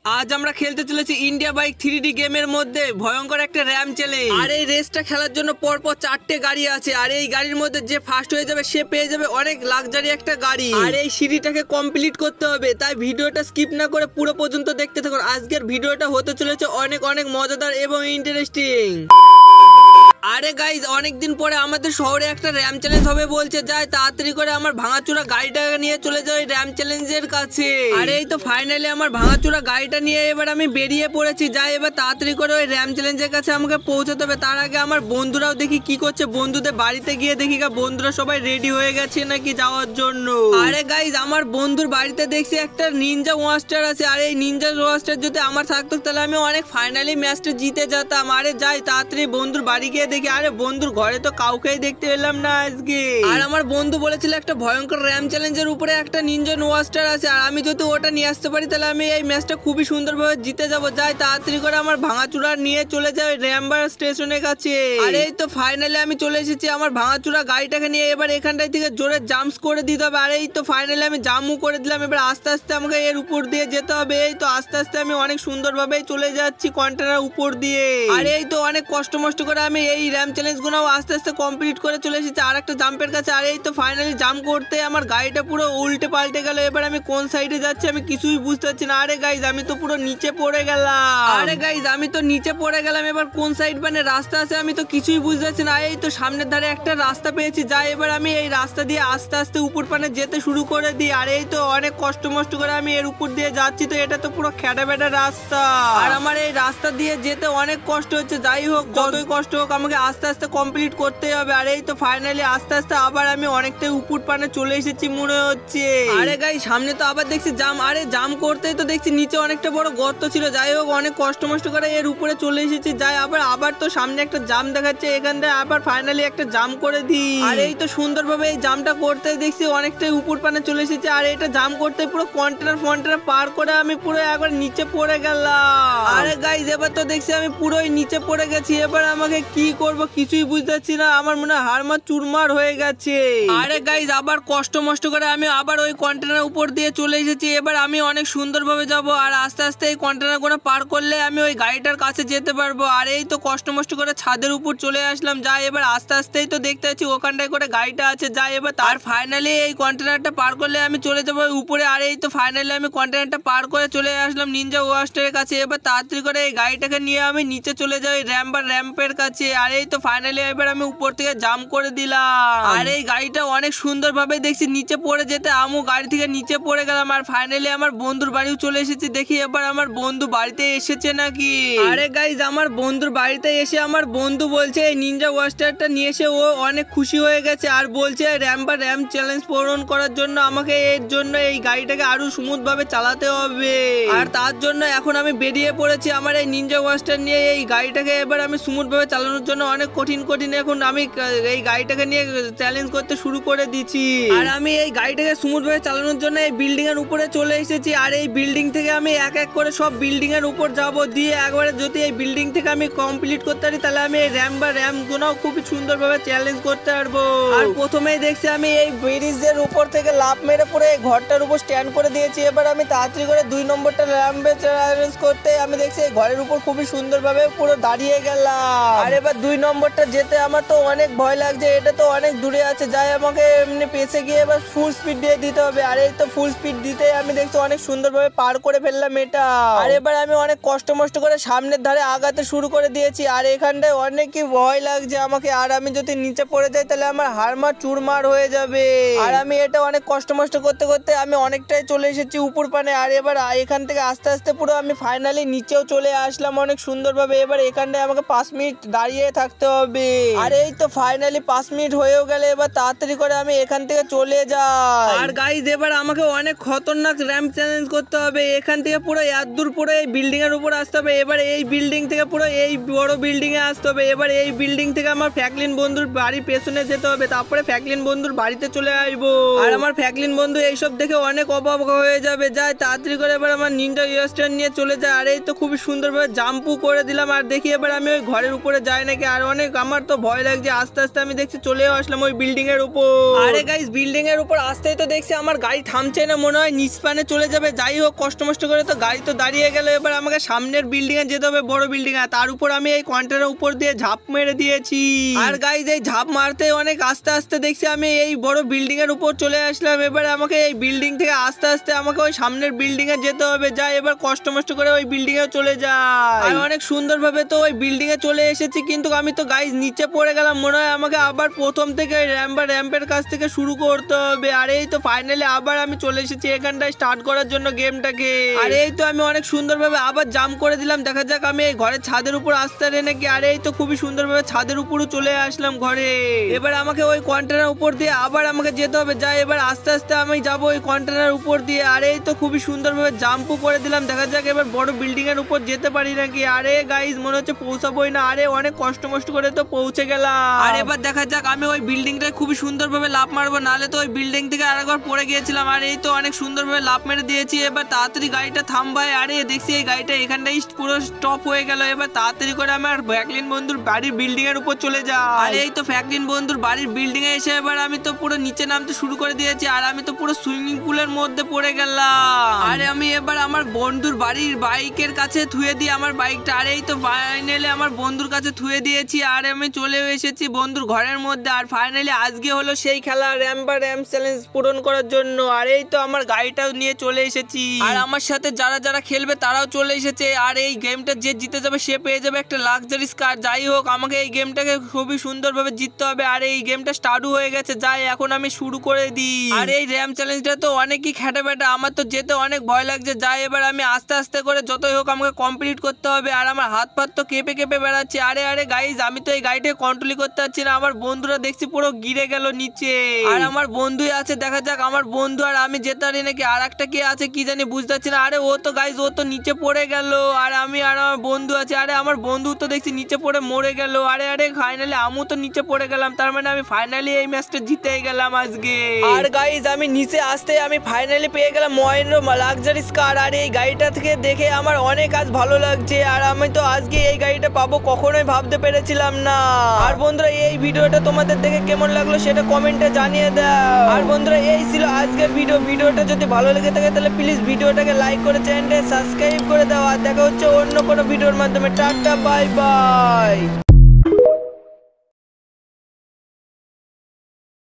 আজ আমরা খেলতে চলেছি ইন্ডিয়া বাইক 3D গেমের মধ্যে ভয়ঙ্কর একটা র্যাম চ্যালেঞ্জ। আর এই রেসটা খেলার জন্য পরপর 4টে গাড়ি আছে। আর এই গাড়ির মধ্যে যে ফার্স্ট হয়ে যাবে সে পেয়ে যাবে অনেক লাক্সারি একটা গাড়ি। আর এই সিঁড়িটাকে কমপ্লিট করতে হবে, তাই ভিডিওটা স্কিপ না করে পুরো পর্যন্ত দেখতে থাকুন। আজকের ভিডিওটা হতে চলেছে অনেক অনেক মজাদার এবং ইন্টারেস্টিং। আরে গাইজ, অনেকদিন পরে আমাদের শহরে একটা র্যাম চ্যালেঞ্জ হবে বলছে, যাই তাড়াতাড়ি করে আমার ভাঙাচুরা গাড়িটাকে নিয়ে চলে যাই র্যাম চ্যালেঞ্জের কাছে। আর এই তো ফাইনালি আমার ভাঙাচুরা গাড়িটা নিয়ে এবার আমি বেরিয়ে পড়েছি। যাই এবার তাড়াতাড়ি করে ওই র্যাম চ্যালেঞ্জের কাছে আমাকে পৌঁছাতে হবে। তার আগে আমার বন্ধুরাও দেখি কি করছে, বন্ধুদের বাড়িতে গিয়ে দেখি বন্ধুরা সবাই রেডি হয়ে গেছে নাকি যাওয়ার জন্য। আরে গাইজ, আমার বন্ধুর বাড়িতে দেখছি একটা নিনজা ওয়াস্টার আছে। আর এই নিনজা ওয়াস্টার যদি আমার থাকতো তাহলে আমি অনেক ফাইনালি ম্যাচটা জিতে যেতাম। আরে যাই তাড়াতাড়ি বন্ধুর বাড়ি গিয়ে দেখি, আরে বন্ধুর ঘরে তো কাউকেই দেখতে পেলাম না আজকে। আর আমার বন্ধু বলেছিল একটা ভয়ঙ্কর র্যাম চ্যালেঞ্জের উপরে একটা নিনজা ওয়াস্টার আছে, আর আমি যদি ওটা নিয়ে আসতে পারি তাহলে আমি এই ম্যাচটা খুবই সুন্দরভাবে জিতে যাবো। যাই তাড়াতাড়ি করে আমার ভাঙাচুরা নিয়ে চলে যাই র্যাম্বার স্টেশনের কাছে। আর এই তো ফাইনালি আমি চলে এসেছি আমার ভাঙাচুরা গাড়িটাকে নিয়ে। এবার এখানটাই থেকে জোরে জাম্পস করে দিতে হবে। আর এই তো ফাইনালি আমি জাম্পও করে দিলাম। এবার আস্তে আস্তে আমাকে এর উপর দিয়ে যেতে হবে। এই তো আস্তে আস্তে আমি অনেক সুন্দরভাবে চলে যাচ্ছি কন্টেনার উপর দিয়ে। আর এই তো অনেক কষ্ট মষ্ট করে আমি এই র্যাম চ্যালেঞ্জ গুলো আস্তে আস্তে কমপ্লিট করে চলে এসেছি আর একটা জাম্পের কাছে। আর এই তো ফাইনালি জাম্প করতে আমার গাড়িটা পুরো উল্টে পাল্টে গেল। এবার আমি কোন সাইডে যাচ্ছি আমি কিছুই বুঝতে পারছি না। আরে গাইজ, আমি তো পুরো নিচে পড়ে গেলাম। আরে গাইজ, আমি তো নিচে পড়ে গেলাম। এবার কোন সাইড মানে রাস্তা আছে আমি তো কিছুই বুঝতে পারছি না। এই তো সামনের ধারে একটা রাস্তা পেয়েছি। যাই এবার আমি এই রাস্তা দিয়ে আস্তে আস্তে উপর পানে যেতে শুরু করে দিই। আর এই তো অনেক কষ্ট মষ্ট করে আমি এর উপর দিয়ে যাচ্ছি। তো এটা তো পুরো খেটা বেটা রাস্তা, আর আমার এই রাস্তা দিয়ে যেতে অনেক কষ্ট হচ্ছে। যাই হোক, যতই কষ্ট হোক আমাকে আস্তে আস্তে কমপ্লিট করতে হবে। আর এই তো ফাইনালি আস্তে আস্তে আবার আমি অনেকটাই উপর পানে চলে এসেছি মনে হচ্ছে। আরে গাই, সামনে তো আবার দেখছি জাম। আরে জাম করতেই তো দেখছি নিচে অনেকটা বড় গর্ত ছিল। যাই হোক, অনেক কষ্ট মষ্ট করে এর উপরে চলে এসেছি। যাই আবার তো সামনে একটা জাম দেখাচ্ছে, এখান থেকে আবার ফাইনালি একটা জাম করে দিই। আর এই তো সুন্দরভাবে এই জামটা করতে দেখছি অনেকটাই উপর পানে চলে এসেছি। আর এটা জাম করতে পুরো কন্টেনার পার করে আমি পুরো একবার নিচে পড়ে গেলাম। আরে গাইজ, এবার তো দেখছি আমি পুরোই নিচে পড়ে গেছি। এবার আমাকে কি করব কিছুই বুঝতে পারছি না। আমার মনে হয় হাড়মার চুরমার হয়ে গেছে। আরে গাইজ, আবার কষ্ট মষ্ট করে আমি আবার ওই কন্টেনার উপর দিয়ে চলে এসেছি। এবার আমি অনেক সুন্দরভাবে যাব। আর আস্তে আস্তে এই কন্টেনার গুলো পার করলে আমি ওই গাড়িটার কাছে যেতে পারবো। আর এই তো কষ্ট মষ্ট করে ছাদের উপর চলে আসলাম। যাই এবার আস্তে আস্তেই তো দেখতে পাচ্ছি ওখানটায় করে গাড়িটা আছে। যাই এবার তার ফাইনালি এই কন্টেনারটা পার করলে আমি চলে যাবো উপরে। আর এই তো ফাইনালি আমি কন্টেনারটা পার করে চলে আসলাম নিনজা ওয়াস্টারের কাছে। এবার তাড়াতাড়ি করে এই গাড়িটাকে নিয়ে আমি নিচে চলে যাই র্যাম্পের কাছে। আর এই তো ফাইনালি এবার আমি উপর থেকে জাম্প করে দিলাম। আর এই গাড়িটা অনেক সুন্দর ভাবে দেখছি নিচে পড়ে যেতে আমু গাড়ি থেকে নিচে পড়ে গেলাম। আর ফাইনালি আমার বন্ধুর বাড়িও চলে এসেছি। দেখি এবার আমার বন্ধু বাড়িতে এসেছে নাকি। আরে গাইজ, আমার বন্ধুর বাড়িতে এসে আমার বন্ধু বলছে এই নিনজা ওয়াস্টারটা নিয়ে এসে ও অনেক খুশি হয়ে গেছে। আর বলছে র্যাম চ্যালেঞ্জ পূরণ করার জন্য আমাকে এর জন্য এই গাড়িটাকে আরো স্মুথ ভাবে চালাতে হবে। আর তার জন্য এখন আমি বেরিয়ে পড়েছি আমার এই নিনজা ওয়াস্টার নিয়ে। এই গাড়িটাকে এবার আমি স্মুথ ভাবে চালানোর জন্য অনেক কঠিন এখন আমি এই গাড়িটাকে নিয়ে চ্যালেঞ্জ করতে শুরু করে দিচ্ছি। আর আমি এই গাড়িটাকে স্মুথ ভাবে চালানোর জন্য এই বিল্ডিং এর উপরে চলে এসেছি। আর এই বিল্ডিং থেকে আমি এক এক করে সব বিল্ডিং এর উপর যাব, দিয়ে একবারে যদি এই বিল্ডিং থেকে আমি কমপ্লিট করতে পারি তাহলে আমি এই র্যাম গুলোও খুব সুন্দর ভাবে চ্যালেঞ্জ করতে পারবো। আর প্রথমেই দেখছি আমি এই ব্রিজের উপর থেকে লাফ মেরে পুরো এই ঘরটার উপর স্ট্যান্ড করে দিয়েছি। এবার আমি তাড়াতাড়ি করে 2 নম্বরটা র্যাম্পে চ্যালেঞ্জ করতে আমি দেখছি এই ঘরের উপর খুবই সুন্দর ভাবে পুরো দাঁড়িয়ে গেলাম। আর এবার 2 নম্বরটা যেতে আমার তো অনেক ভয় লাগছে, এটা তো অনেক দূরে আছে। যাই আমাকে এমনি পেছে গিয়ে এবার ফুল স্পিড দিয়ে দিতে হবে। আর এই তো ফুল স্পিড দিতে আমি দেখছি অনেক সুন্দরভাবে পার করে ফেললাম এটা। আর এবার আমি অনেক কষ্ট মষ্ট করে সামনের ধারে আগাতে শুরু করে দিয়েছি। আর এখানটায় অনেকই ভয় লাগছে আমাকে। আর আমি যদি নিচে পড়ে যাই তাহলে আমার হাড়মার চুরমার হয়ে যাবে। আর আমি এটা অনেক কষ্ট মষ্ট করতে করতে আমি অনেকটাই চলে এসেছি উপর পানে। আর এবার এখান থেকে আস্তে আস্তে পুরো আমি ফাইনালি নিচেও চলে আসলাম অনেক সুন্দরভাবে। এবার এখানটায় আমাকে 5 মিনিট দাঁড়িয়ে থাকতে হবে। আর এই তো ফাইনালি 5 মিনিট হয়েও গেলে এবার তাড়াতাড়ি করে আমি এখান থেকে চলে যাই। আর গাইজ, এবার আমাকে অনেক খতরনাক র্যাম্প চ্যালেঞ্জ করতে হবে। এখান থেকে পুরো এতদূর পুরো এই বিল্ডিং এর উপর আসতে হবে। এবার এই বিল্ডিং থেকে পুরো এই বড় বিল্ডিং এ আসতে হবে। এবার এই বিল্ডিং থেকে আমার ফ্র্যাঙ্কলিন বন্ধুর বাড়ির পেছনে যেতে হবে, তারপরে ফ্র্যাঙ্কলিন বন্ধুর বাড়িতে চলে আসবো। আর আমার ফ্র্যাঙ্কলিন বন্ধু এইসব দেখে অনেক অবাক হয়ে যাবে। যাই তাড়াতাড়ি করে এবার আমার নিনজা ওয়াস্টার নিয়ে চলে যায়। আর এই তো খুবই সুন্দরভাবে জাম্পও করে দিলাম। আর দেখি এবার আমি ওই ঘরের উপরে যাই নাকি। নাকি, আর অনেক আমার তো ভয় লাগছে। আস্তে আস্তে আমি দেখছি চলে আসলাম ওই বিল্ডিং এর উপর। আরে গাইস বিল্ডিং এর উপর আসতেই তো দেখছি আমার গাড়ি থামছে না, মনে হয় নিস্পানে চলে যাবে। যাই হোক কষ্ট মষ্ট করে তো গাড়ি তো দাঁড়িয়ে গেল। এবার আমাকে সামনের বিল্ডিং এ যেতে হবে, বড় বিল্ডিং এ। তার উপর আমি এই কন্টেনারের উপর দিয়ে ঝাঁপ মেরে দিয়েছি। আর গাইস এই ঝাঁপ মারতে অনেক আস্তে আস্তে দেখছি আমি এই বড় বিল্ডিং এর উপর চলে আসলাম। এবার আমাকে এই বিল্ডিং থেকে আস্তে আস্তে আমাকে ওই সামনের বিল্ডিং এ যেতে হবে। যাই এবার কষ্ট মষ্ট করে ওই বিল্ডিং এ চলে যায়। আর অনেক সুন্দর ভাবে তো ওই বিল্ডিং এ চলে এসেছি, কিন্তু আমি তো গাইস নিচে পড়ে গেলাম। মনে হয় আমাকে আবার প্রথম থেকে র্যাম্পের কাছ থেকে শুরু করতে হবে। আর এই তো ফাইনালি আবার আমি চলে এসেছি এখানটায় স্টার্ট করার জন্য গেমটাকে। আর এই তো আমি অনেক সুন্দর ভাবে আবার জাম্প করে দিলাম। দেখা যাক আমি এই ঘরের ছাদের উপর আসতে পারি নাকি। আর এই তো খুবই সুন্দর ভাবে ছাদের উপরও চলে আসলাম ঘরে। এবার আমাকে ওই কন্টেনার উপর দিয়ে আবার আমাকে যেতে হবে। যাই এবার আস্তে আস্তে আমি যাবো ওই কন্টেনার উপর দিয়ে। আর এই তো খুবই সুন্দর ভাবে জাম্পও করে দিলাম। দেখা যাক এবার বড় বিল্ডিং এর উপর যেতে পারি নাকি। আরে গাইস মনে হচ্ছে পৌঁছাবোই না। আরে অনেক কষ্ট মষ্ট করে তো পৌঁছে গেলাম। আর এবার দেখা যাক আমি ওই বিল্ডিংটায় খুবই সুন্দর ভাবে লাফ মারবো, নাহলে তো ওই বিল্ডিং থেকে আরেকবার পড়ে গিয়েছিলাম। আর এই তো অনেক সুন্দর ভাবে লাফ মেরে দিয়েছি। এবার তাড়াতাড়ি গাড়িটা থামবাই। আরে দেখছি এই গাড়িটা এখানটাই পুরো স্টপ হয়ে গেল। এবার তাড়াতাড়ি করে আমার ফ্র্যাঙ্কলিন বন্ধুর বাড়ির বিল্ডিং এর উপর চলে যাই। আর এই তো ফ্র্যাঙ্কলিন বন্ধুর বাড়ির বিল্ডিং এ এসে এবার আমি তো পুরো নিচে নামতে শুরু করে দিয়েছি। আর আমি তো পুরো সুইমিং পুলের মধ্যে পড়ে গেলাম। আরে আমি এবার আমার বন্ধুর বাড়ির বাইকের কাছে থুয়ে দিই আমার বাইকটা। আর এই তো ফাইনালি আমার বন্ধুর কাছে থুয়ে দিয়েছি। আর আমি চলে এসেছি বন্ধুর ঘরের মধ্যে। আর ফাইনালি আজকে হলো সেই খেলা র্যাম্প চ্যালেঞ্জ পূরণ করার জন্য। আর এই তো আমার গাড়িটাও নিয়ে চলে এসেছি। আর আমার সাথে যারা যারা খেলবে তারাও চলে এসেছে। আর এই গেমটা যে জিতে যাবে সে পেয়ে যাবে একটা লাক্সারিস কার। যাই হোক আমাকে এই গেমটাকে খুবই সুন্দরভাবে জিততে হবে। আর এই গেমটা স্টার্টও হয়ে গেছে। যাই এখন আমি শুরু করে দিই। আর এই র্যাম চ্যালেঞ্জটা তো অনেকই খেটে বেটা, আমার তো যেতে অনেক ভয় লাগছে। যাই এবার আমি আস্তে আস্তে করে যতই হোক আমাকে কমপ্লিট করতে হবে। আর আমার হাত পাত তো কেঁপে কেঁপে বেড়াচ্ছে। আরে গাইজ আমি তো এই গাড়িটাকে কন্ট্রোলই করতে পারছি না। আমার বন্ধুরা দেখছি পুরো গিরে গেল নিচে। আর আমার বন্ধুই আছে, দেখা যাক আমার বন্ধু আর আমি যেতে পারি নাকি। আর একটা কে আছে কি জানি বুঝতে পারছি না। আরে ও তো গাইজ ও তো নিচে পড়ে গেল। আর আমি আর আমার বন্ধু আছে। আরে আমার বন্ধু তো দেখছি নিচে পড়ে মরে গেল। আরে ফাইনালি আমিও তো নিচে পড়ে গেলাম। তার মানে আমি ফাইনালি এই ম্যাচটা জিতে গেলাম আজকে। আর গাইজ আমি নিচে আসতে আমি ফাইনালি পেয়ে গেলাম মহেন্দ্র লাক্সারিস কার। আর এই গাড়িটা থেকে দেখে আমার অনেক আজ ভালো লাগছে। আর আমি তো আজকে এই গাড়িটা পাবো কখনোই ভাবতে পেরেছিলাম না। আর বন্ধুরা এই ভিডিওটা তোমাদের দেখে কেমন লাগলো সেটা কমেন্টে জানিয়ে দাও। আর বন্ধুরা এই ছিল আজকের ভিডিওটা যদি ভালো লেগে থাকে তাহলে প্লিজ ভিডিওটাকে লাইক করে চ্যানেলটা সাবস্ক্রাইব করে দাও। আর দেখা হচ্ছে অন্য কোনো ভিডিওর মাধ্যমে। Tata bye bye.